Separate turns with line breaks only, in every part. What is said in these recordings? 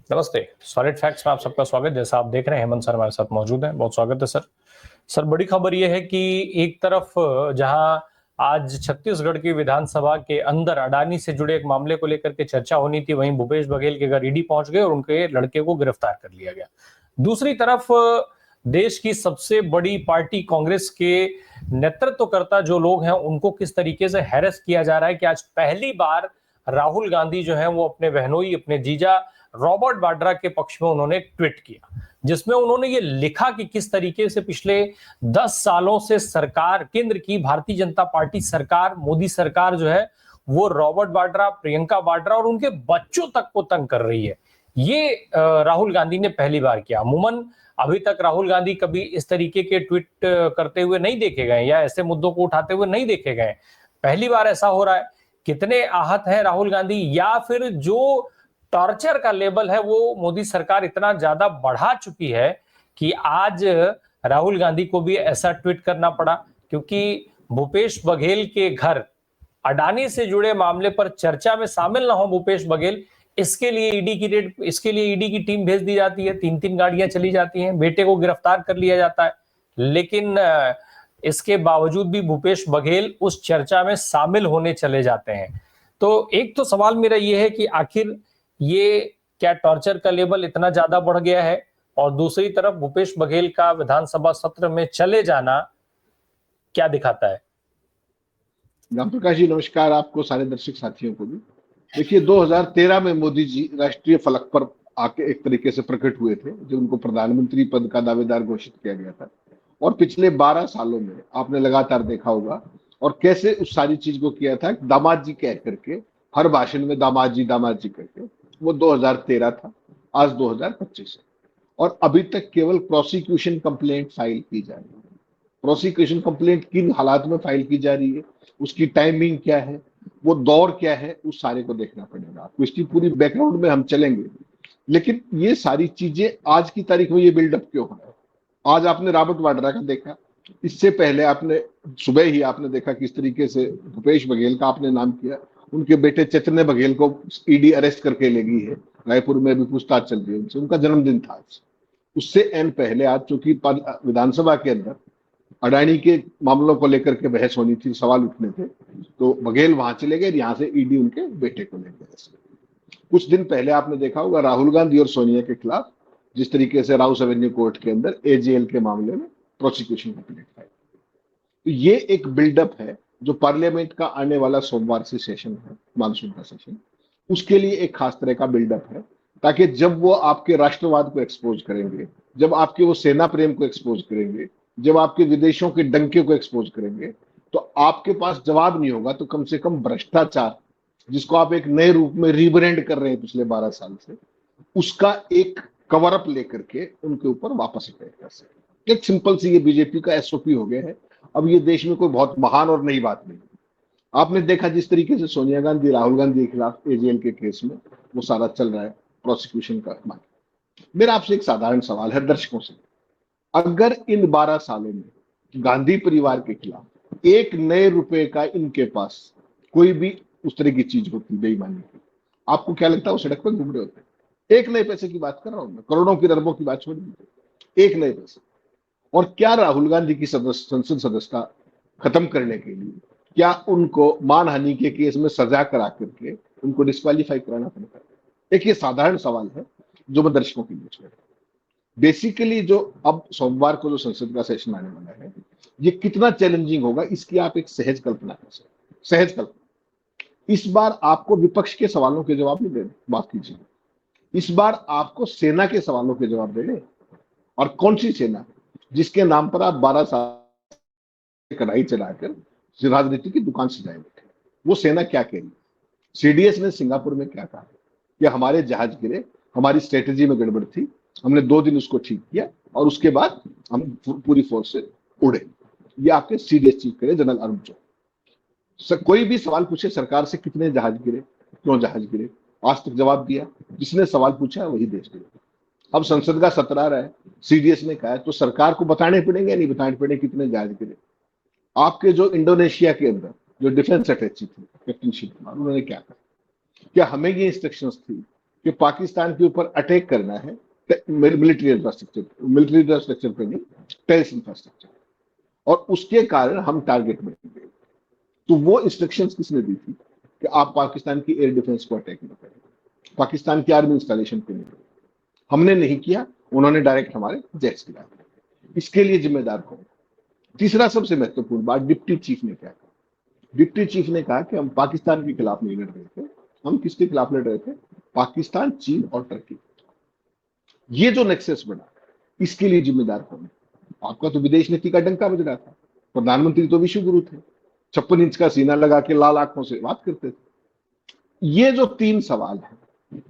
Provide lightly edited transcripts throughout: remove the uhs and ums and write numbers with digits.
नमस्ते। Solid facts में आप सबका स्वागत। जैसा आप देख रहे हैं, हेमंत सर हमारे साथ मौजूद हैं। बहुत स्वागत है सर। सर, बड़ी खबर यह है कि एक तरफ जहां आज छत्तीसगढ़ की विधानसभा के अंदर अडानी से जुड़े एक मामले को लेकर के चर्चा होनी थी, वहीं भूपेश बघेल के घर ईडी पहुंच गए और उनके लड़के को गिरफ्तार कर लिया गया। दूसरी तरफ देश की सबसे बड़ी पार्टी कांग्रेस के नेतृत्वकर्ता जो लोग हैं, उनको किस तरीके से हैरेस किया जा रहा है कि आज पहली बार राहुल गांधी जो है वो अपने बहनोई, अपने जीजा रॉबर्ट वाड्रा के पक्ष में उन्होंने ट्वीट किया, जिसमें उन्होंने ये लिखा कि किस तरीके से पिछले 10 सालों से सरकार, केंद्र की भारतीय जनता पार्टी सरकार, मोदी सरकार जो है वो रॉबर्ट वाड्रा, प्रियंका वाड्रा और उनके बच्चों तक को तंग कर रही है। ये राहुल गांधी ने पहली बार किया। अमूमन अभी तक राहुल गांधी कभी इस तरीके के ट्वीट करते हुए नहीं देखे गए या ऐसे मुद्दों को उठाते हुए नहीं देखे गए। पहली बार ऐसा हो रहा है। कितने आहत है राहुल गांधी, या फिर जो टॉर्चर का लेवल है वो मोदी सरकार इतना ज्यादा बढ़ा चुकी है कि आज राहुल गांधी को भी ऐसा ट्वीट करना पड़ा, क्योंकि भूपेश बघेल के घर अडानी से जुड़े मामले पर चर्चा में शामिल ना हो भूपेश बघेल, इसके लिए ईडी की टीम भेज दी जाती है। 3-3 गाड़ियां चली जाती हैं, बेटे को गिरफ्तार कर लिया जाता है, लेकिन इसके बावजूद भी भूपेश बघेल उस चर्चा में शामिल होने चले जाते हैं। तो एक तो सवाल मेरा यह है कि आखिर ये क्या टॉर्चर का लेवल इतना ज्यादा बढ़ गया है, और दूसरी तरफ भूपेश बघेल का विधानसभा सत्र में चले जाना क्या दिखाता है?
राम प्रकाश जी, नमस्कार आपको, सारे दर्शक साथियों को भी। देखिए, 2013 में मोदी जी राष्ट्रीय फलक पर आके एक तरीके से प्रकट हुए थे, जो उनको प्रधानमंत्री पद का दावेदार घोषित किया गया था। और पिछले 12 सालों में आपने लगातार देखा होगा और कैसे उस सारी चीज को किया था, दामाद जी कह करके हर भाषण में दामाद जी करके। वो 2013 था, आज 2025 है, और अभी तक केवल प्रोसिक्यूशन कंप्लेंट फाइल की जा रही है। प्रोसिक्यूशन कंप्लेंट किन हालात में फाइल की जा रही है, उसकी टाइमिंग क्या है, वो दौर क्या है, उस सारे को देखना पड़ेगा आपको। इसकी पूरी बैकग्राउंड में हम चलेंगे, लेकिन ये सारी चीजें आज की तारीख में ये बिल्डअप क्यों हो रहा है? आज आपने रॉबर्ट वाड्रा का देखा, इससे पहले आपने सुबह ही आपने देखा किस तरीके से भूपेश बघेल का आपने नाम किया। उनके बेटे चैतन्य बघेल को ईडी अरेस्ट करके ले गई है, रायपुर में भी पूछताछ चल रही है उनसे। उनका जन्मदिन था आज। उससे एन पहले आज चूंकि विधानसभा के अंदर अडानी के मामलों को लेकर के बहस होनी थी, सवाल उठने थे, तो बघेल वहां चले गए, यहां से ईडी उनके बेटे को ले गए। कुछ दिन पहले आपने देखा होगा राहुल गांधी और सोनिया के खिलाफ जिस तरीके से राउस एवेन्यू कोर्ट के अंदर एजेएल के मामले में प्रोसिक्यूशन कंप्लेंट फाइल। तो ये एक बिल्डअप है जो पार्लियामेंट का आने वाला सोमवार से सेशन है, मानसून का सेशन, उसके लिए एक खास तरह का बिल्डअप है, ताकि जब वो आपके राष्ट्रवाद को एक्सपोज करेंगे, जब आपके वो सेना प्रेम को एक्सपोज करेंगे, जब आपके विदेशों के डंके को एक्सपोज करेंगे, तो आपके पास जवाब नहीं होगा तो कम से कम भ्रष्टाचार, जिसको आप एक नए रूप में रीब्रांड कर रहे हैं पिछले 12 साल से, उसका एक कवर अप लेकर के उनके ऊपर वापस अटैक कर सके। एक सिंपल सी ये बीजेपी का एसओपी हो गया है। अब ये देश में कोई बहुत महान और नई बात नहीं। आपने देखा जिस तरीके से सोनिया गांधी राहुल गांधी के खिलाफ एजेएल के केस में वो सारा चल रहा है, प्रोसिक्यूशन का मामला। मेरा आपसे एक साधारण सवाल है दर्शकों से, अगर इन 12 सालों में गांधी परिवार के खिलाफ एक नए रुपए का इनके पास कोई भी उस तरह की चीज होती बेईमानी की, आपको क्या लगता है वो सड़क पर घूम रहे होते? एक नए पैसे की बात कर रहा हूं मैं, करोड़ों की अरबों की बात छोड़ दीजिए, एक नए पैसे। और क्या राहुल गांधी की संसद सदस्यता खत्म करने के लिए क्या उनको मानहानि के केस में सजा करा करके उनको डिस्क्वालीफाई कराना पड़ता है? एक ये साधारण सवाल है जो मैं दर्शकों के बीच में। बेसिकली जो अब सोमवार को जो संसद का सेशन आने वाला है, ये कितना चैलेंजिंग होगा इसकी आप एक सहज कल्पना कर सकते, सहज कल्पना। इस बार आपको विपक्ष के सवालों के जवाब नहीं देने, माफ कीजिए, इस बार आपको सेना के सवालों के जवाब देने। और कौन सी सेना जिसके नाम पर आप 12 साल कढ़ाई चलाकर राजनीति की दुकान सजाए बैठे? वो सेना क्या कह रही? सीडीएस ने सिंगापुर में क्या कहा कि हमारे जहाज गिरे, हमारी स्ट्रेटेजी में गड़बड़ थी, हमने 2 दिन उसको ठीक किया और उसके बाद हम पूरी फोर्स से उड़े। ये आपके सीडीएस चीफ करे जनरल अरुण चौहान। कोई भी सवाल पूछे सरकार से, कितने जहाज गिरे, क्यों जहाज गिरे, आज तक जवाब दिया? जिसने सवाल पूछा वही देश गिरे। अब संसद का सत्र आ रहा है, सीडीएस ने कहा है, तो सरकार को बताने पड़ेंगे या नहीं बताने पड़ेंगे कितने जहाज गिरे? आपके जो इंडोनेशिया के अंदर जो डिफेंस अटैची थी कैप्टन शिव कुमार, उन्होंने क्या कहा? क्या हमें ये इंस्ट्रक्शंस थी कि पाकिस्तान के ऊपर अटैक करना है मिलिट्री इंफ्रास्ट्रक्चर पे नहीं, टेररिस्ट इंफ्रास्ट्रक्चर, और उसके कारण हम टारगेट बनेंगे। तो वो इंस्ट्रक्शंस किसने दी थी कि आप पाकिस्तान की एयर डिफेंस को अटैक न करें, पाकिस्तान की आर्मी इंस्टॉलेशन पे नहीं करें? हमने नहीं किया, उन्होंने डायरेक्ट हमारे जेट्स गिरा दिए। इसके लिए जिम्मेदार कौन? तीसरा सबसे महत्वपूर्ण बात, डिप्टी चीफ ने क्या कहा? डिप्टी चीफ ने कहा कि हम पाकिस्तान के खिलाफ नहीं लड़ रहे थे, हम किसके खिलाफ लड़ रहे थे? पाकिस्तान, चीन और टर्की। ये जो नेक्सस बना, इसके लिए जिम्मेदार कौन है? आपका तो विदेश नीति का डंका बज रहा था, प्रधानमंत्री तो विश्व गुरु थे, 56 इंच का सीना लगा के लाल आंखों से बात करते थे। ये जो 3 सवाल है,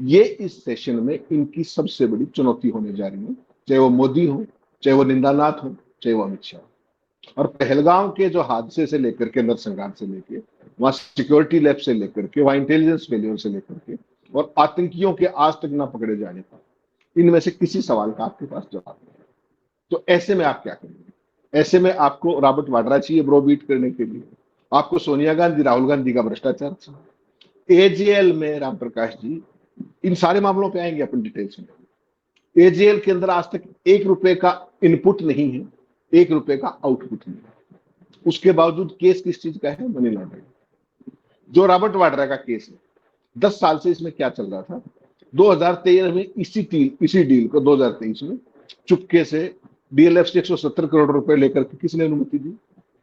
ये इस सेशन में इनकी सबसे बड़ी चुनौती होने जा रही है, चाहे वो मोदी हो, चाहे वो निंदानाथ हो, चाहे वो अमित शाह। और पहलगाम के जो हादसे से लेकर के, नरसंहार से लेकर, वहां सिक्योरिटी लैब से लेकर के, वहां इंटेलिजेंस फेलियर से लेकर के, और आतंकियों के आज तक ना पकड़े जाने का, इनमें से किसी सवाल का आपके पास जवाब नहीं है। तो ऐसे में आप क्या करेंगे? ऐसे में आपको रॉबर्ट वाड्रा चाहिए ब्रोबीट करने के लिए, आपको सोनिया गांधी, राहुल गांधी का भ्रष्टाचार चाहिए। एजेएल में राम प्रकाश जी, इन सारे मामलों पे आएंगे अपन डिटेल्स में। एजेएल के अंदर आज तक 1 रुपए का इनपुट नहीं है, 1 रुपए का आउटपुट नहीं है। उसके बावजूद केस किस चीज का है? Money laundering. जो रॉबर्ट वाड्रा का केस है, 10 साल से इसमें क्या चल रहा था? 2013 में इसी डील को 2023 में चुपके से डीएलएफ से 170 करोड़ रुपए लेकर के किसने अनुमति दी?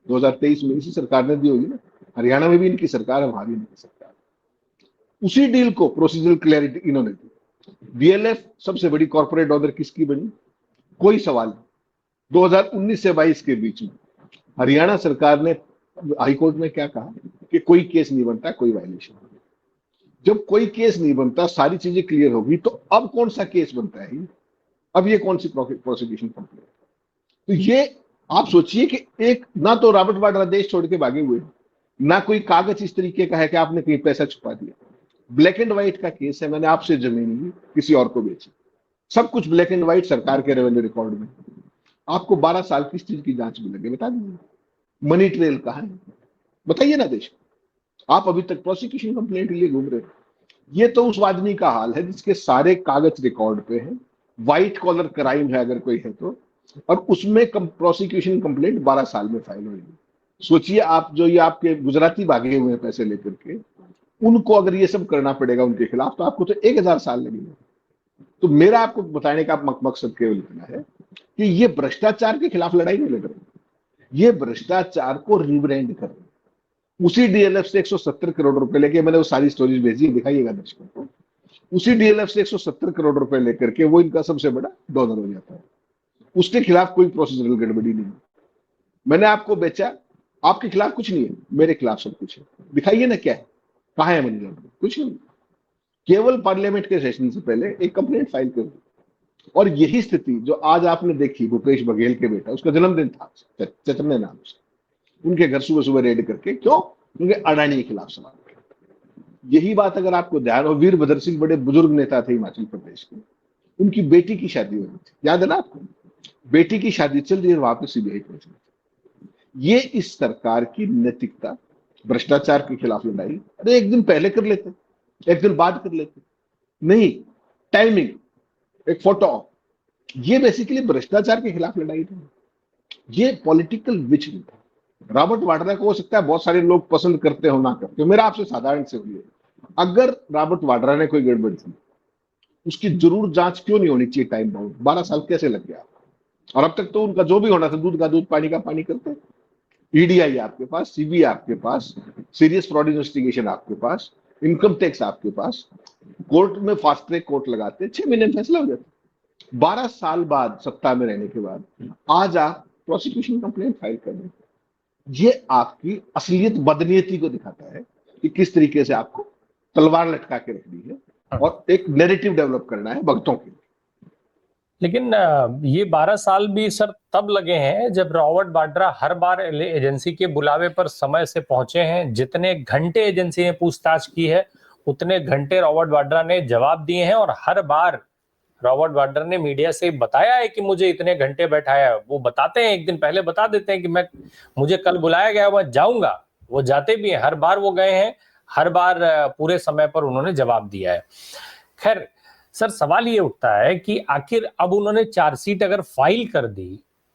2023 में इसी सरकार ने दी होगी ना। हरियाणा में भी इनकी सरकार है, वहां भी इनकी सरकार। उसी डील को प्रोसीजरल क्लैरिटी इन्होंने दी। डीएलएफ सबसे बड़ी कॉर्पोरेट ऑर्डर किसकी बनी? कोई सवाल नहीं। 2019 से 22 के बीच में हरियाणा सरकार ने हाईकोर्ट में क्या कहा कि कोई केस नहीं बनता, कोई वायलेशन। जब कोई केस नहीं बनता, सारी चीजें क्लियर होगी, तो अब कौन सा केस बनता है? अब ये कौन सी प्रोसिक्यूशन कंप्लेंट? तो ये आप सोचिए कि एक ना तो रॉबर्ट वाड्रा देश छोड़ के भागे हुए, ना कोई कागज इस तरीके का है कि आपने कहीं पैसा छुपा दिया। ब्लैक एंड व्हाइट का केस है, मैंने आपसे जमीन ली, किसी और को बेची, सब कुछ ब्लैक एंड व्हाइट सरकार के रेवेन्यू रिकॉर्ड में। आपको 12 साल किस चीज की जांच में लगे? बता दीजिए। मनी ट्रेल कहां है? बताइए ना देश को। आप अभी तक प्रोसिक्यूशन कंप्लेंट के लिए घूम रहे हो। ये तो उस आदमी का हाल है जिसके सारे कागज रिकॉर्ड पे हैं, व्हाइट कॉलर क्राइम है अगर कोई है तो, और उसमें प्रोसिक्यूशन कंप्लेंट 12 साल में फाइल हुई। सोचिए आप, जो ये आपके गुजराती भागे हुए हैं पैसे लेकर के, उनको अगर ये सब करना पड़ेगा उनके खिलाफ, तो आपको तो 1000 साल लगेंगे। तो मेरा आपको बताने का मकसद केवल इतना है कि ये भ्रष्टाचार के खिलाफ लड़ाई नहीं लड़ रहे, ये भ्रष्टाचार को रिब्रांड कर रहे। उसी डीएलएफ से 170 करोड़ रुपए लेके, मैंने वो सारी स्टोरीज भेजी, दिखाइएगा दर्शकों को। उसी डीएलएफ से 170 करोड़ रुपए लेकर के वो इनका सबसे बड़ा डोनर हो जाता है। उसके खिलाफ कोई प्रोसीजरल गड़बड़ी नहीं। मैंने आपको बेचा, आपके खिलाफ कुछ नहीं है, मेरे खिलाफ सब कुछ है। दिखाइए ना क्या है, कहां है मनी लॉन्ड्रिंग? कुछ नहीं। केवल पार्लियामेंट के सेशन से पहले एक कंप्लेंट फाइल कर दी। और यही स्थिति जो आज आपने देखी, भूपेश बघेल के बेटा, उसका जन्मदिन था, चतने नाम से, उनके घर सुबह सुबह रेड करके, क्यों? क्योंकि अडानी के खिलाफ सवाल। यही बात अगर आपको ध्यान हो, वीरभद्र सिंह बड़े बुजुर्ग नेता थे हिमाचल प्रदेश के, उनकी बेटी की शादी हो रही थी, याद है ना आपको? बेटी की शादी चल रही है, वहां पे सीबीआई पहुंच गई। ये इस सरकार की नैतिकता, भ्रष्टाचार के खिलाफ लड़ाई, अरे एक दिन पहले कर लेते, एक दिन बाद कर लेते, नहीं, टाइमिंग, एक फोटो, ये बेसिकली भ्रष्टाचार के खिलाफ लड़ाई थी। ये पॉलिटिकल विच था। रॉबर्ट वाड्रा को हो सकता है बहुत सारे लोग पसंद करते हो ना करते हो, मेरा आपसे साधारण से हुई है, अगर रॉबर्ट वाड्रा ने कोई गड़बड़ की, उसकी जरूर जांच क्यों नहीं होनी चाहिए? टाइम बाउंड 12 साल कैसे लग गया? और अब तक तो उनका जो भी होना था, दूध का दूध पानी का पानी करते। ईडीआई आपके पास, सीबीआई आपके पास, सीरियस फ्रॉड इन्वेस्टिगेशन आपके पास, इनकम टैक्स आपके पास, कोर्ट में फास्ट ट्रैक कोर्ट लगाते, 6 महीने में फैसला हो जाता। 12 साल बाद सत्ता में रहने के बाद आज आप प्रोसिक्यूशन कंप्लेंट फाइल कर रहे हैं। ये आपकी असलियत, बदनीयती को दिखाता है कि किस तरीके से आपको तलवार लटका के रखनी है और एक नैरेटिव डेवलप करना है भक्तों के लिए।
लेकिन ये 12 साल भी सर तब लगे हैं जब रॉबर्ट वाड्रा हर बार एजेंसी के बुलावे पर समय से पहुंचे हैं। जितने घंटे एजेंसी ने पूछताछ की है, उतने घंटे रॉबर्ट वाड्रा ने जवाब दिए हैं, और हर बार रॉबर्ट वाड्रा ने मीडिया से बताया है कि मुझे इतने घंटे बैठाया। वो बताते हैं, एक दिन पहले बता देते हैं कि मुझे कल बुलाया गया, मैं जाऊंगा। वो जाते भी हैं, हर बार वो गए हैं, हर बार पूरे समय पर उन्होंने जवाब दिया है। खैर, सर सवाल ये उठता है कि आखिर अब उन्होंने चार्जशीट अगर फाइल कर दी,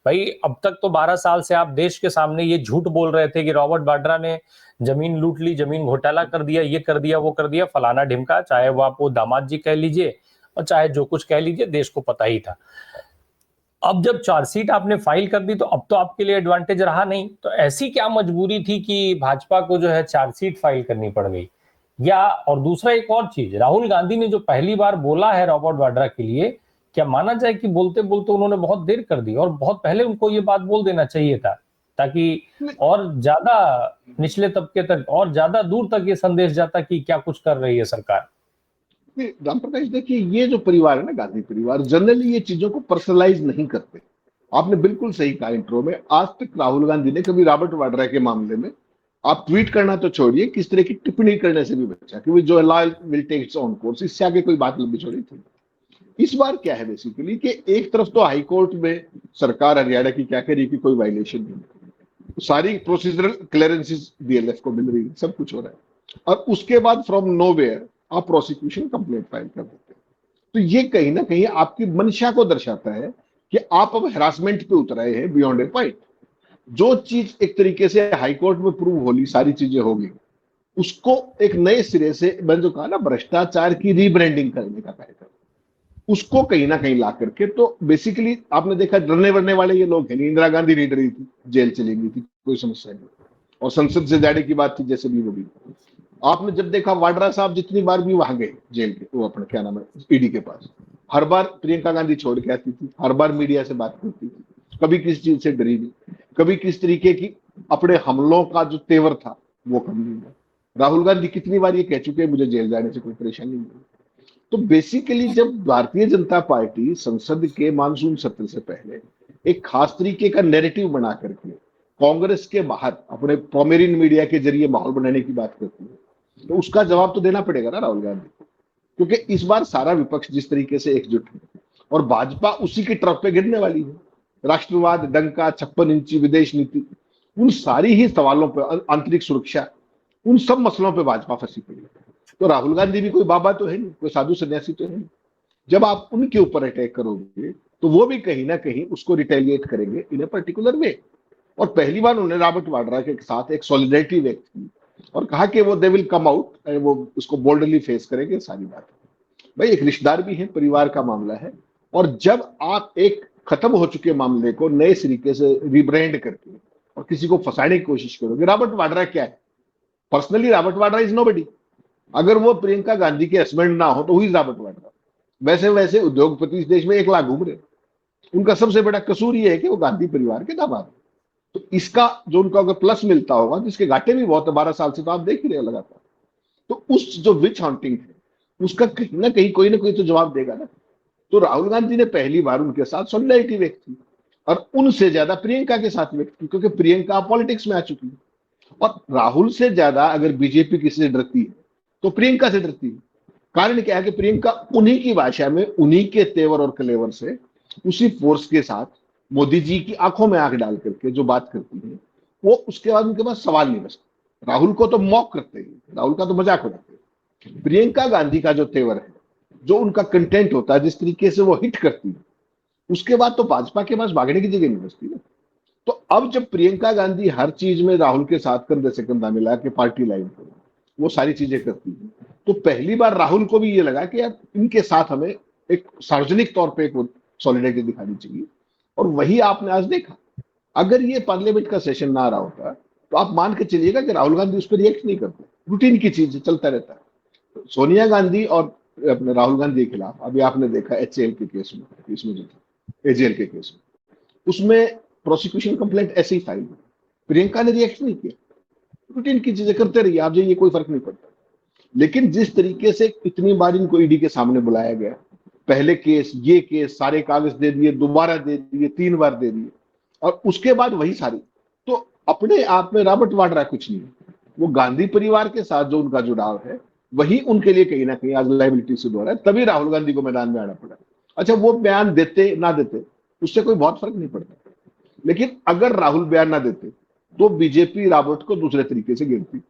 भाई अब तक तो 12 साल से आप देश के सामने ये झूठ बोल रहे थे कि रॉबर्ट वाड्रा ने जमीन लूट ली, जमीन घोटाला कर दिया, ये कर दिया, वो कर दिया, फलाना ढिमका, चाहे वो आप वो दामाद जी कह लीजिए और चाहे जो कुछ कह लीजिए, देश को पता ही था। अब जब चार्जशीट आपने फाइल कर दी तो अब तो आपके लिए एडवांटेज रहा नहीं, तो ऐसी क्या मजबूरी थी कि भाजपा को जो है चार्जशीट फाइल करनी पड़ गई? या और दूसरा एक और चीज, राहुल गांधी ने जो पहली बार बोला है रॉबर्ट वाड्रा के लिए, क्या माना जाए कि बोलते बोलते उन्होंने बहुत देर कर दी और बहुत पहले उनको ये बात बोल देना चाहिए था, ताकि और ज्यादा निचले तबके तक और ज्यादा दूर तक ये संदेश जाता कि क्या कुछ कर रही है सरकार।
राम प्रकाश, देखिए ये जो परिवार है ना, गांधी परिवार, जनरली ये चीजों को पर्सनलाइज नहीं करते। आपने बिल्कुल सही कहा इंट्रो में, आज तक राहुल गांधी ने कभी रॉबर्ट वाड्रा के मामले में, आप ट्वीट करना तो छोड़िए, किस तरह की टिप्पणी करने से भी बचा, क्योंकि जो law will take its own course, इससे आगे कोई बात लंबी छोड़ी थी। इस बार क्या है बेसिकली कि एक तरफ तो हाई कोर्ट में सरकार हरियाणा की क्या कह रही है कि कोई वायलेशन नहीं, सारी प्रोसीजरल क्लियरेंसेस डीएलएफ को मिल रही है, सब कुछ हो रहा है, और उसके बाद फ्रॉम नोवेयर आप प्रोसिक्यूशन कंप्लेंट फाइल कर देते हैं। तो ये कहीं ना कहीं आपकी मंशा को दर्शाता है कि आप अब हरासमेंट पे उतर आए हैं बियॉन्ड ए पॉइंट। जो चीज एक तरीके से हाईकोर्ट में प्रूव होली, सारी चीजें होगी, उसको एक नए सिरे से, मैंने जो कहा ना, भ्रष्टाचार की रीब्रांडिंग करने का कार्यक्रम, उसको कहीं ना कहीं ला करके, तो बेसिकली आपने देखा डरने वरने वाले ये लोग हैं नहीं। इंदिरा गांधी नहीं डरी थी, जेल चली गई थी, कोई समस्या नहीं, और संसद से जाने की बात थी जैसे भी वो भी। आपने जब देखा वाड्रा साहब जितनी बार भी वहां गए जेल के, वो अपने क्या नाम है ईडी के पास, हर बार प्रियंका गांधी छोड़ के आती थी, हर बार मीडिया से बात करती थी, कभी किसी चीज से डरी नहीं, कभी किस तरीके की अपने हमलों का जो तेवर था वो कम नहीं हुआ। राहुल गांधी कितनी बार ये कह चुके हैं मुझे जेल जाने से कोई परेशानी नहीं। तो बेसिकली जब भारतीय जनता पार्टी संसद के मानसून सत्र से पहले एक खास तरीके का नैरेटिव बना करके कांग्रेस के बाहर अपने पॉमेरिन मीडिया के जरिए माहौल बनाने की बात करती है, तो उसका जवाब तो देना पड़ेगा ना राहुल गांधी को, क्योंकि इस बार सारा विपक्ष जिस तरीके से एकजुट है और भाजपा उसी की ट्रफ पे गिरने वाली है। राष्ट्रवाद, डंका, 56 इंची विदेश नीति, उन सारी ही सवालों पर, आंतरिक सुरक्षा, उन सब मसलों पर भाजपा फंसी पड़ी है। तो राहुल गांधी भी कोई बाबा तो है नहीं, कोई साधु सन्यासी तो है नहीं। जब आप उनके ऊपर अटैक करोगे तो वो भी कहीं ना कहीं उसको रिटेलिएट करेंगे इन ए पर्टिकुलर वे। और पहली बार उन्होंने रॉबर्ट वाड्रा के साथ एक सॉलिडेरिटी व्यक्त की और कहा कि वो दे विल कम आउट, वो उसको बोल्डली फेस करेंगे, सारी बात। भाई एक रिश्तेदार भी है, परिवार का मामला है, और जब आप एक खत्म हो चुके मामले को नए तरीके से रिब्रांड करके और किसी को फंसाने की कोशिश करोगे, रॉबर्ट वाड्रा क्या है? Personally Robert Vadra is nobody. अगर वो प्रियंका गांधी के हस्बैंड ना हो तो हुई रॉबर्ट वाड्रा। वैसे वैसे उद्योगपति इस देश में 1 लाख घूम रहे, उनका सबसे बड़ा कसूर ये है कि वो गांधी परिवार के दामाद। तो इसका जो उनको अगर प्लस मिलता होगा, जिसके घाटे भी बहुत है, 12 साल से तो आप देख ही रहे लगातार, तो उस जो विच हंटिंग है उसका कहीं ना कहीं कोई ना कोई तो जवाब देगा ना। तो राहुल गांधी ने पहली बार उनके साथ सॉलिडारिटी व्यक्त की, और उनसे ज्यादा प्रियंका के साथ व्यक्त की, क्योंकि प्रियंका पॉलिटिक्स में आ चुकी है। और राहुल से ज्यादा अगर बीजेपी किसी से डरती है तो प्रियंका से डरती है। कारण क्या है कि प्रियंका उन्हीं की भाषा में, उन्हीं के तेवर और कलेवर से, उसी फोर्स के साथ मोदी जी की आंखों में आंख डाल करके जो बात करती है, वो उसके बाद उनके पास सवाल नहीं बचता। राहुल को तो मॉक करते हैं, राहुल का तो मजाक उड़ाते हैं। प्रियंका गांधी का जो तेवर है, जो उनका कंटेंट होता है, जिस तरीके से वो हिट करती है, उसके बाद तो भाजपा के पास भागने की जगह नहीं बचती ना। तो अब जब प्रियंका गांधी हर चीज में राहुल के साथ कंधे से कंधा मिला के पार्टी लाइन पर वो सारी चीजें करती है, तो पहली बार राहुल को भी ये लगा कि यार इनके साथ हमें एक सार्वजनिक तौर पे एक सॉलिडेरिटी दिखानी चाहिए। और वही आपने आज देखा। अगर ये पार्लियामेंट का सेशन ना रहा होता तो आप मान के चलिएगा कि राहुल गांधी उस पर रिएक्ट नहीं करते, रूटीन की चीज चलता रहता है। सोनिया गांधी और अपने राहुल गांधी के खिलाफ अभी आपने देखा एचएएल के केस में, इसमें जो था एजेएल के केस में, उसमें प्रोसिक्यूशन कंप्लेंट ऐसे ही फाइल हुई, प्रियंका ने रिएक्ट नहीं किया, रूटीन की चीजें करते रहिए आप, ये कोई फर्क नहीं पड़ता। लेकिन जिस तरीके से इतनी बार इनको ईडी के सामने बुलाया गया, पहले केस, ये केस, सारे कागज दे दिए, दोबारा दे दिए, 3 बार दे दिए, और उसके बाद वही सारी, तो अपने आप में रॉबर्ट वाड्रा कुछ नहीं है। वो गांधी परिवार के साथ जो उनका जुड़ाव है, वही उनके लिए कहीं ना कहीं आज लाइबिलिटी से हो रहा है। तभी राहुल गांधी को मैदान में आना पड़ा। अच्छा, वो बयान देते ना देते उससे कोई बहुत फर्क नहीं पड़ता, लेकिन अगर राहुल बयान ना देते तो बीजेपी रॉबर्ट को दूसरे तरीके से गिरती।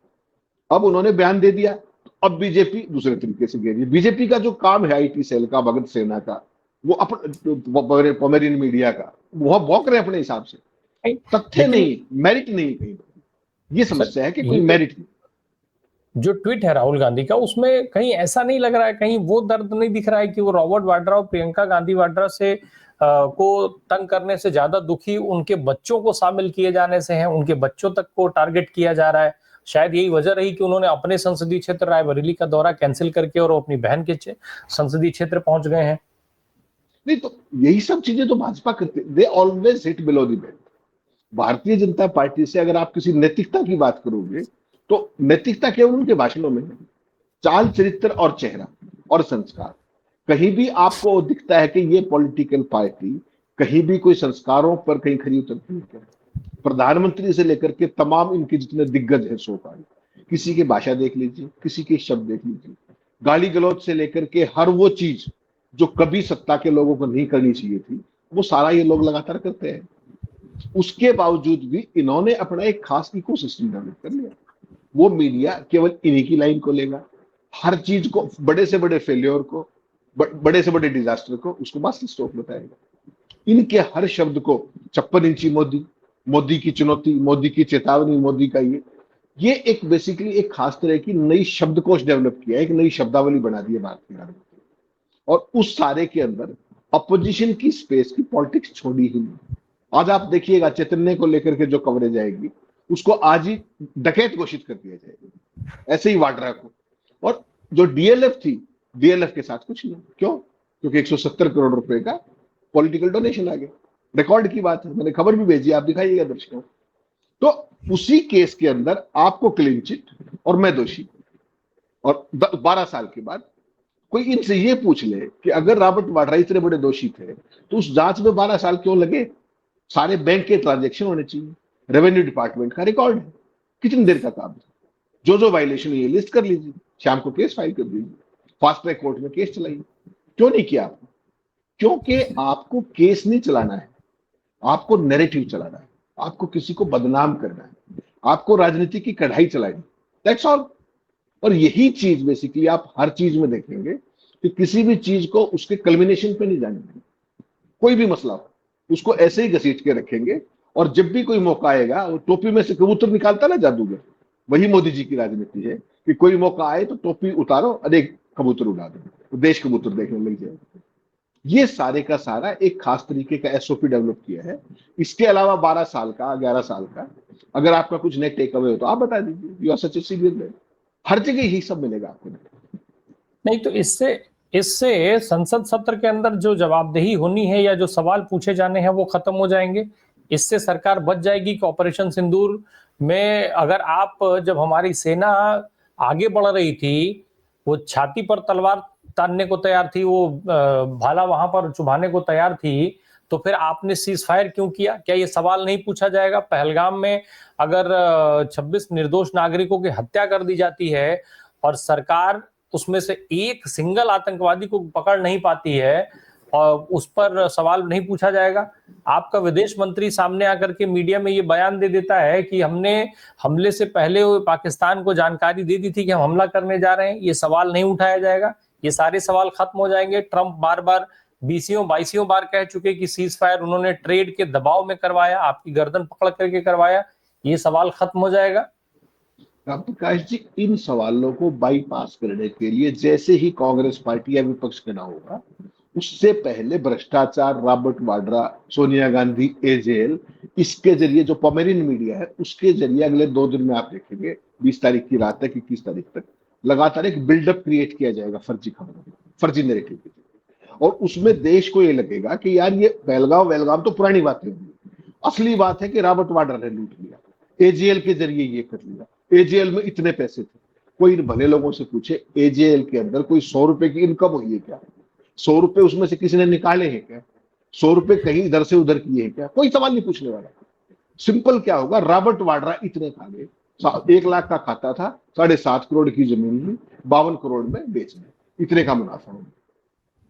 अब उन्होंने बयान दे दिया, अब बीजेपी दूसरे तरीके से घेरी। बीजेपी का जो काम है आईटी सेल का, भगत सेना का, वो अपने पोमेरियन मीडिया का, वो भौंक रहे हैं अपने हिसाब से। तथ्य
लेकिन
नहीं, मेरिट नहीं कहीं पर। ये
सर,
समस्या है कि कोई
ये
मेरिट नहीं।
जो ट्वीट है राहुल गांधी का, उसमें कहीं ऐसा नहीं लग रहा है, कहीं वो दर्द नहीं दिख रहा है कि वो रॉबर्ट वाड्रा और प्रियंका गांधी वाड्रा से को तंग करने से ज्यादा दुखी उनके बच्चों को शामिल किए जाने से है, उनके बच्चों तक को टारगेट किया जा रहा है। शायद यही वजह रही कि उन्होंने अपने संसदीय क्षेत्र रायबरेली का दौरा कैंसिल करके और अपनी बहन के संसदीय क्षेत्र पहुंच गए हैं।
नहीं तो यही सब चीजें तो भाजपा करते, they always hit below the belt. Bharatiya Janata party से अगर आप किसी नैतिकता की बात करोगे तो नैतिकता केवल उनके भाषणों में है। चाल चरित्र और चेहरा और संस्कार, कहीं भी आपको दिखता है कि ये पॉलिटिकल पार्टी कहीं भी कोई संस्कारों पर कहीं खरी उतरती है क्या? प्रधानमंत्री से लेकर के तमाम इनके जितने दिग्गज हैं सो पाए, किसी की भाषा देख लीजिए, किसी के शब्द देख लीजिए, गाली गलौज से लेकर के हर वो चीज जो कभी सत्ता के लोगों को नहीं करनी चाहिए थी, वो सारा ये लोग लगातार करते हैं। उसके बावजूद भी इन्होंने अपना एक खास इकोसिस्टम डेवलप कर लिया। वो मीडिया केवल इन्हीं की लाइन को लेगा, हर चीज को, बड़े से बड़े फेल्योर को, बड़े से बड़े डिजास्टर को उसको मास्टर स्ट्रोक बताएगा। इनके हर शब्द को 56 इंची मोदी, मोदी की चुनौती, मोदी की चेतावनी, मोदी का ये एक बेसिकली एक खास तरह की नई शब्दकोश डेवलप किया है, एक नई शब्दावली बना दी है भारतीय नागरिक। और उस सारे के अंदर अपोजिशन की स्पेस की पॉलिटिक्स छोड़ी ही नहीं। आज आप देखिएगा चैतन्य को लेकर के जो कवरेज आएगी, उसको आज ही डकैत घोषित कर दिया जाएगा, ऐसे ही वाड्रा को। और जो डीएलएफ थी, डीएलएफ के साथ कुछ नहीं। क्यों? क्योंकि 170 करोड़ रुपए का पॉलिटिकल डोनेशन आ गया। रिकॉर्ड की बात है, मैंने खबर भी भेजी, आप दिखाइएगा दर्शकों। तो उसी केस के अंदर आपको क्लीन चिट और मैं दोषी, और 12 साल के बाद कोई इनसे ये पूछ ले कि अगर रॉबर्ट वाड्रा इतने बड़े दोषी थे तो उस जांच में 12 साल क्यों लगे? सारे बैंक के ट्रांजैक्शन होने चाहिए, रेवेन्यू डिपार्टमेंट का रिकॉर्ड है, कितनी देर का काम था। जो वायलेशन हुई लिस्ट कर लीजिए, शाम को केस फाइल कर दीजिए, फास्ट ट्रैक कोर्ट में केस चलाइए। क्यों नहीं किया आपने? क्योंकि आपको केस नहीं चलाना है, आपको नैरेटिव चलाना है, आपको किसी को बदनाम करना है, आपको राजनीति की कढ़ाई चलानी, दैट्स ऑल। और यही चीज बेसिकली आप हर चीज में देखेंगे कि किसी भी चीज को उसके कल्मिनेशन पे नहीं जानेंगे। कोई भी मसला हो उसको ऐसे ही घसीट के रखेंगे, और जब भी कोई मौका आएगा, वो टोपी में से कबूतर निकालता ना जादूगर, वही मोदी जी की राजनीति है कि कोई मौका आए तो टोपी उतारो, अरे कबूतर उड़ा दो, तो देश कबूतर देखने लग जाए। ये सारे का सारा एक खास तरीके का एसओपी डेवलप किया है। इसके अलावा 12 साल का, 11 साल का, अगर आपका कुछ नेट टेक अवे हो तो आप बता दीजिए। You are such a serious man, हर जगह यही सब मिलेगा आपको।
नहीं तो इससे इससे संसद सत्र के अंदर जो जवाबदेही होनी है या जो सवाल पूछे जाने हैं वो खत्म हो जाएंगे। इससे सरकार बच जाएगी कि ऑपरेशन सिंदूर में अगर आप, जब हमारी सेना आगे बढ़ रही थी, वो छाती पर तलवार तानने को तैयार थी, वो भाला वहां पर चुभाने को तैयार थी, तो फिर आपने सीज फायर क्यों किया? क्या ये सवाल नहीं पूछा जाएगा? पहलगाम में अगर 26 निर्दोष नागरिकों की हत्या कर दी जाती है और सरकार उसमें से एक सिंगल आतंकवादी को पकड़ नहीं पाती है, और उस पर सवाल नहीं पूछा जाएगा? आपका विदेश मंत्री सामने आकर के मीडिया में ये बयान दे देता है कि हमने हमले से पहले पाकिस्तान को जानकारी दे दी थी कि हम हमला करने जा रहे हैं, ये सवाल नहीं उठाया जाएगा? ये सारे सवाल खत्म हो जाएंगे। ट्रंप बार बार 20 बार कह चुके कि सीज फायर उन्होंने ट्रेड के दबाव में करवाया, आपकी गर्दन पकड़ करके करवाया, ये सवाल खत्म हो जाएगा।
प्रकाश जी, इन सवालों को बाईपास करने के लिए जैसे ही कांग्रेस पार्टी या विपक्ष खड़ा होगा, उससे पहले भ्रष्टाचार, रॉबर्ट वाड्रा, सोनिया गांधी, एजेएल, इसके जरिए जो पोमेरियन मीडिया है उसके जरिए अगले 2 दिन में आप देखेंगे, 20 तारीख की रात तक, 21 तारीख तक लगातार एक बिल्डअप क्रिएट किया जाएगा फर्जी खबरों, फर्जी नैरेटिव की। और उसमें देश को ये लगेगा कि यार ये बेलगाम तो पुरानी बातें होंगी, असली बात है कि रॉबर्ट वाड्रा ने लूट लिया, एजेएल के जरिए ये कर लिया, एजेएल में इतने पैसे थे। कोई इन भले लोगों से पूछे एजेएल के अंदर कोई 100 रुपए की इनकम हुई है क्या? 100 रुपए उसमें से किसी ने निकाले हैं क्या? 100 रुपए कहीं इधर से उधर किए हैं क्या? कोई सवाल नहीं पूछने वाला। सिंपल क्या होगा, रॉबर्ट वाड्रा इतने खा गए, 1 लाख का खाता था, 7.5 करोड़ की जमीन ली, 52 करोड़ में बेच दी, इतने का मुनाफा होगा।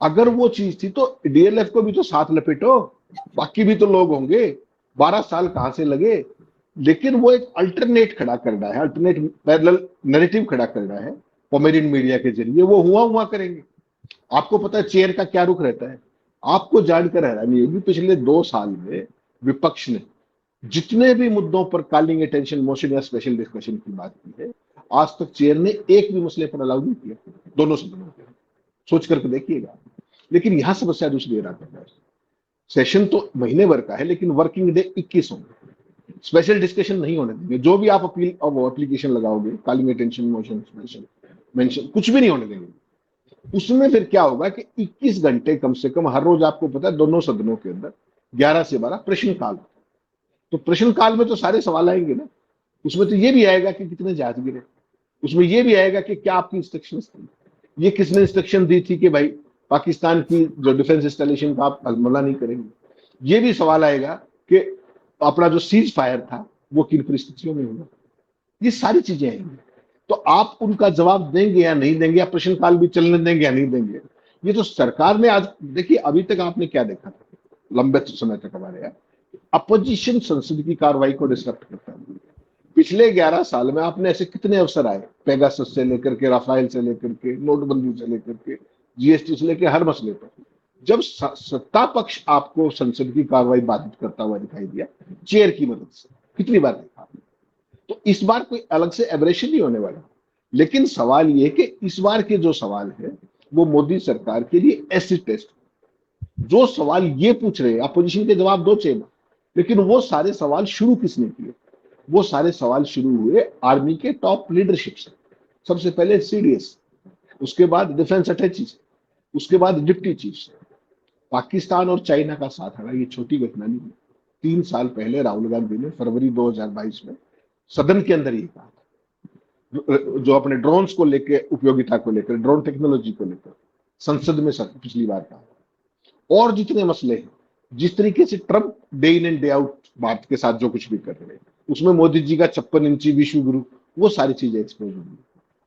अगर वो चीज थी तो डीएलएफ को भी तो साथ लपेटो, बाकी भी तो लोग होंगे। 12 साल कहां से लगे? लेकिन वो एक अल्टरनेट खड़ा करना है, अल्टरनेट पैरेलल नैरेटिव खड़ा करना है पोमेरियन मीडिया के जरिए, वो हुआ करेंगे। आपको पता है चेयर का क्या रुख रहता है? आपको जानकर हैरानी होगी, पिछले 2 साल में विपक्ष ने जितने भी मुद्दों पर कॉलिंग अटेंशन मोशन या स्पेशल डिस्कशन की बात की है, आज तक चेयर ने एक भी मसले पर अलाउ नहीं किया, दोनों सदनों में। सोच करके देखिएगा। लेकिन यहां समस्या दूसरी रहा है, सेशन तो महीने भर का है, लेकिन वर्किंग डे 21 होंगे, स्पेशल डिस्कशन नहीं होने देंगे। जो भी आप अपील और वो एप्लीकेशन लगाओगे, calling attention motion special mention, कुछ भी नहीं होने देंगे। उसमें फिर क्या होगा कि 21 घंटे कम से कम हर रोज, आपको पता है दोनों सदनों के अंदर 11 से 12 प्रश्नकाल। तो प्रश्नकाल में तो सारे सवाल आएंगे ना। उसमें तो ये भी आएगा कि कितने जहाज गिरे, उसमें ये भी आएगा कि क्या आपकी इंस्ट्रक्शन थी, ये किसने इंस्ट्रक्शन दी थी कि भाई पाकिस्तान की जो डिफेंस इंस्टॉलेशन का आप हमला नहीं करेंगे। ये भी सवाल आएगा कि अपना जो सीज फायर था वो किन परिस्थितियों में होगा। ये सारी चीजें आएंगी, तो आप उनका जवाब देंगे या नहीं देंगे, या प्रश्नकाल भी चलने देंगे या नहीं देंगे। ये तो सरकार ने आज देखिए, अभी तक आपने क्या देखा था लंबे समय तक हमारे यहाँ, अपोजिशन संसद की कार्रवाई को डिस्टर्ब करता है। पिछले 11 साल में आपने ऐसे कितने अवसर आए, पेगासस से लेकर के, राफेल से लेकर के, नोटबंदी से लेकर के, जीएसटी से लेकर, हर मसले पर जब सत्ता पक्ष आपको संसद की कार्रवाई बाधित करता हुआ दिखाई दिया चेयर की मदद से, कितनी बार देखा आपने? तो इस बार कोई अलग से एब्रेशन नहीं होने वाला। लेकिन सवाल ये कि इस बार के जो सवाल है वो मोदी सरकार के लिए एसिड टेस्ट। जो सवाल ये पूछ रहे हैं अपोजिशन के जवाब दो चाहिए, लेकिन वो सारे सवाल शुरू किसने किए? वो सारे सवाल शुरू हुए आर्मी के टॉप लीडरशिप से। सबसे पहले सीडीएस, उसके बाद डिफेंस अटैची से, उसके बाद डिप्टी चीफ से। पाकिस्तान और चाइना का साथ है, ये छोटी घटना नहीं है। 3 साल पहले राहुल गांधी ने फरवरी 2022 में सदन के अंदर ये कहा था, जो अपने ड्रोन्स को लेकर, उपयोगिता को लेकर, ड्रोन टेक्नोलॉजी को लेकर संसद में पिछली बार कहा। और जितने मसले हैं, जिस तरीके से Trump day in and day out Bharat के साथ जो कुछ भी कर रहे हैं, उसमें मोदी जी का 56 इंची विश्व गुरु, वो सारी चीजें एक्सपोज होंगी।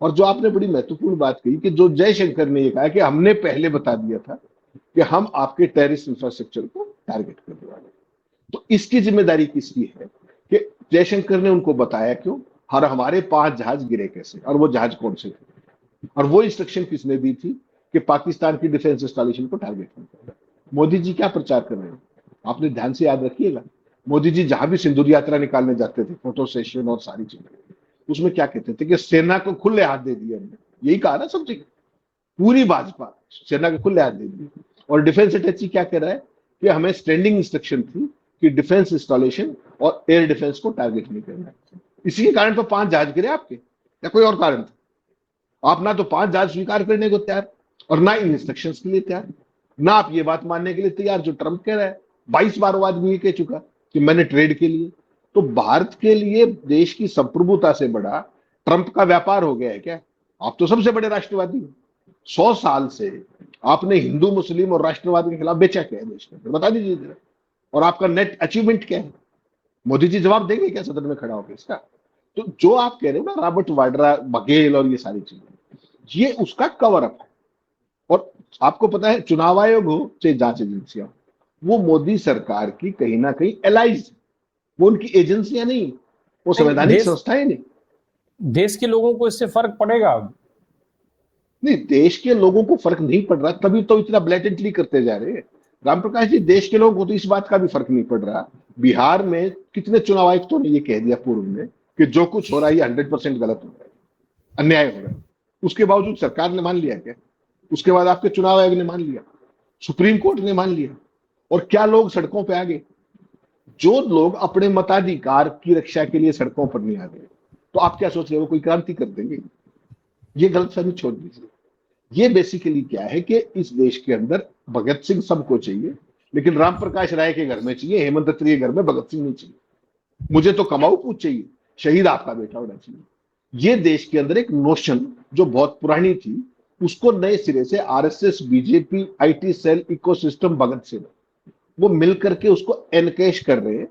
और जो आपने बड़ी महत्वपूर्ण बात कही कि जो जयशंकर ने ये कहा कि हमने पहले बता दिया था कि हम आपके टेररिस्ट इंफ्रास्ट्रक्चर को टारगेट करने वाले, तो इसकी जिम्मेदारी किसकी है कि जयशंकर ने उनको बताया क्यों, और हमारे 5 जहाज गिरे कैसे, और वो जहाज कौन से थे, और वो इंस्ट्रक्शन किसने दी थी कि पाकिस्तान की डिफेंस इंस्टॉलेशन को टारगेट नहीं करना। मोदी जी क्या प्रचार कर रहे हैं, आपने ध्यान से याद रखिएगा। मोदी जी जहां भी सिंदूर यात्रा निकालने जाते थे, फोटो सेशन और सारी चीजें, उसमें क्या कहते थे कि सेना को खुले हाथ दे दिए हमने। यही कहा ना सब जगह, पूरी भाजपा सेना को खुले हाथ दे दिए। और डिफेंस अटैची क्या कह रहा है कि हमें स्टैंडिंग इंस्ट्रक्शन थी कि डिफेंस इंस्टॉलेशन और एयर डिफेंस को टारगेट नहीं करना। इसी के कारण तो 5 जहाज गिरे आपके, या कोई और कारण था? आप ना तो 5 जहाज स्वीकार करने को तैयार, और ना इन इंस्ट्रक्शंस के लिए तैयार, ना आप ये बात मानने के लिए तैयार जो ट्रंप कह रहा है। 22 बार वो आदमी ये कह चुका कि मैंने ट्रेड के लिए। तो भारत के लिए देश की संप्रभुता से बड़ा ट्रंप का व्यापार हो गया है क्या? आप तो सबसे बड़े राष्ट्रवादी हो। 100 साल से आपने हिंदू मुस्लिम और राष्ट्रवाद के खिलाफ बेचा क्या है देश में, बता दीजिए जरा। और आपका नेट अचीवमेंट क्या है? मोदी जी जवाब देंगे क्या सदन में खड़ा होकर इसका? तो जो आप कह रहे हो ना, रॉबर्ट वाड्रा, बघेल और ये सारी चीजें, ये उसका कवर अप है। और आपको पता है चुनाव आयोग हो चाहे जांच एजेंसियां, वो मोदी सरकार की कहीं ना कहीं एलाइज, वो उनकी एजेंसियां नहीं, वो संवैधानिक
देश
संस्थाएं नहीं।
देश के लोगों को इससे फर्क पड़ेगा?
नहीं, देश के लोगों को फर्क नहीं पड़ रहा, तभी तो इतना ब्लैटेंटली करते जा रहे हैं राम प्रकाश जी। देश के लोगों को तो इस बात का भी फर्क नहीं पड़ रहा। बिहार में कितने चुनाव आयुक्तों ने ये कह दिया पूर्व में कि जो कुछ हो रहा है ये 100% गलत हो रहा है, अन्याय हो रहा है। उसके बावजूद सरकार ने मान लिया क्या? उसके बाद आपके चुनाव आयोग ने मान लिया, सुप्रीम कोर्ट ने मान लिया, और क्या लोग सड़कों पे आ गए? जो लोग अपने मताधिकार की रक्षा के लिए सड़कों पर नहीं आ गए, तो आप क्या सोच रहे हो, कोई क्रांति कर देंगे? ये गलतफहमी छोड़ दीजिए। ये बेसिकली क्या है कि इस देश के अंदर भगत सिंह सबको चाहिए, लेकिन राम प्रकाश राय के घर में चाहिए, हेमंत त्रिवे के घर में भगत सिंह नहीं चाहिए। मुझे तो कमाऊ पूछ चाहिए, शहीद आपका बेटा होना चाहिए। ये देश के अंदर एक नोशन जो बहुत पुरानी थी, उसको नए सिरे से RSS, BJP, IT cell, ecosystem, Bhagat Singh, वो मिलकर के उसको एनकेश कर रहे हैं।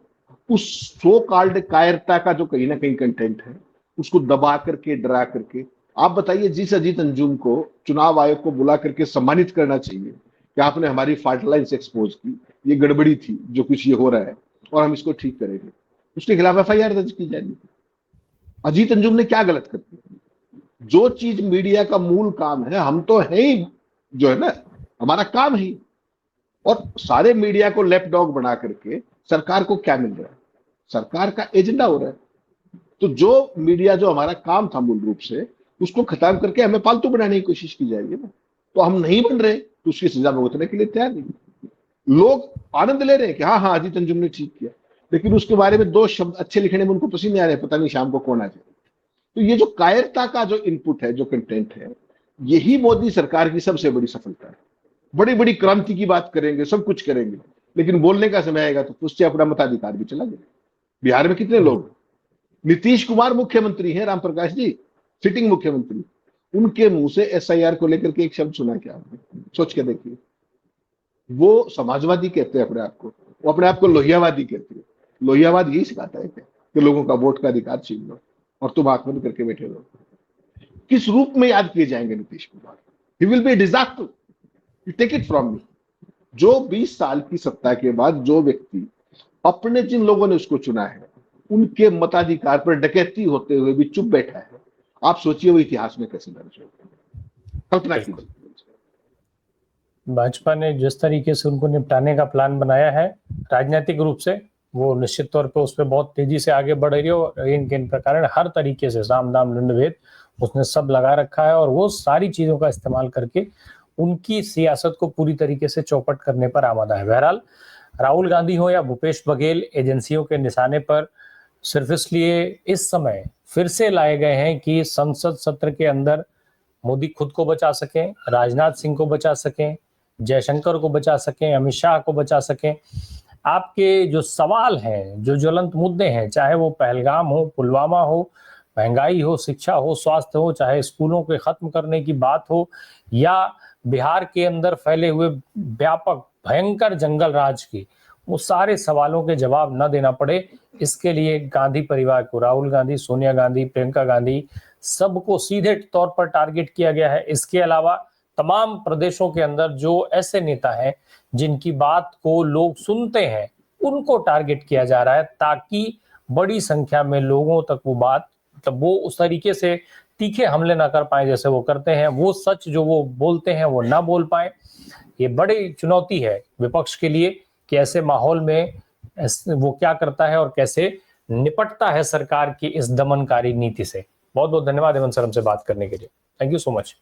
उस सो कॉल्ड कायरता का जो कहीं ना कहीं कंटेंट है, उसको दबा करके, डरा करके। आप बताइए, जिस अजीत अंजुम को चुनाव आयोग को बुला करके सम्मानित करना चाहिए कि आपने हमारी फाल्ट लाइन्स एक्सपोज की, ये गड़बड़ी थी जो कुछ ये हो रहा है और हम इसको ठीक करेंगे, उसके खिलाफ एफआईआर दर्ज की जाएगी। अजीत अंजुम ने क्या गलत कर दिया? जो चीज मीडिया का मूल काम है, हम तो है ही, जो है ना, हमारा काम ही। और सारे मीडिया को लेफ्ट डॉग बना करके सरकार को क्या मिल रहा है? सरकार का एजेंडा हो रहा है। तो जो मीडिया, जो हमारा काम था मूल रूप से, उसको खत्म करके हमें पालतू बनाने की कोशिश की जाएगी ना। तो हम नहीं बन रहे तो उसकी सजा भुगतने के लिए तैयार नहीं। लोग आनंद ले रहे हैं कि हाँ हाँ अजीत अंजुम ने ठीक किया, लेकिन उसके बारे में दो शब्द अच्छे लिखने में उनको पसीने आ रहे हैं, पता नहीं शाम को कौन आ जाए। तो ये जो कायरता का जो इनपुट है, जो कंटेंट है, यही मोदी सरकार की सबसे बड़ी सफलता है। बड़ी बड़ी क्रांति की बात करेंगे, सब कुछ करेंगे, लेकिन बोलने का समय आएगा तो उससे अपना मताधिकार भी चला गया। बिहार में कितने लोग, नीतीश कुमार मुख्यमंत्री हैं, राम प्रकाश जी सिटिंग मुख्यमंत्री, उनके मुंह से एसआईआर को लेकर के एक शब्द सुना क्या आपने? सोच के देखिए। वो समाजवादी कहते हैं अपने आप को, वो अपने आप को लोहियावादी कहते हैं। लोहियावाद यही सिखाता है कि लोगों का वोट का अधिकार छीन लो और तुम आंख बंद करके बैठे रहो। किस रूप में याद किए जाएंगे Nitish Kumar? He will be disaster, you take it from me. जो 20 साल की सत्ता के बाद जो व्यक्ति, अपने जिन लोगों ने उसको चुना है, उनके मताधिकार पर डकैती होते हुए भी चुप बैठा है, आप सोचिए वो इतिहास में कैसे दर्ज होगा। कल्पना कीजिए।
भाजपा ने जिस तरीके से उनको निपटाने का प्लान बनाया है राजनीतिक रूप से, वो निश्चित तौर पे उस पर बहुत तेजी से आगे बढ़ रही है। और इन प्रकार हर तरीके से साम दाम दंड भेद उसने सब लगा रखा है, और वो सारी चीजों का इस्तेमाल करके उनकी सियासत को पूरी तरीके से चौपट करने पर आमादा है। बहरहाल राहुल गांधी हो या भूपेश बघेल, एजेंसियों के निशाने पर सिर्फ इसलिए इस समय फिर से लाए गए हैं कि संसद सत्र के अंदर मोदी खुद को बचा सकें, राजनाथ सिंह को बचा सकें, जयशंकर को बचा सकें, अमित शाह को बचा सकें। आपके जो सवाल हैं, जो ज्वलंत मुद्दे हैं, चाहे वो पहलगाम हो, पुलवामा हो, महंगाई हो, शिक्षा हो, स्वास्थ्य हो, चाहे स्कूलों के खत्म करने की बात हो, या बिहार के अंदर फैले हुए व्यापक भयंकर जंगल राज की, वो सारे सवालों के जवाब न देना पड़े, इसके लिए गांधी परिवार को, राहुल गांधी, सोनिया गांधी, प्रियंका गांधी, सबको सीधे तौर पर टारगेट किया गया है। इसके अलावा तमाम प्रदेशों के अंदर जो ऐसे नेता हैं जिनकी बात को लोग सुनते हैं, उनको टारगेट किया जा रहा है, ताकि बड़ी संख्या में लोगों तक वो बात, मतलब वो उस तरीके से तीखे हमले ना कर पाए जैसे वो करते हैं, वो सच जो वो बोलते हैं वो ना बोल पाए। ये बड़ी चुनौती है विपक्ष के लिए कि ऐसे माहौल में वो क्या करता है और कैसे निपटता है सरकार की इस दमनकारी नीति से। बहुत बहुत धन्यवाद हेमंत सर हमसे बात करने के लिए। Thank you so much.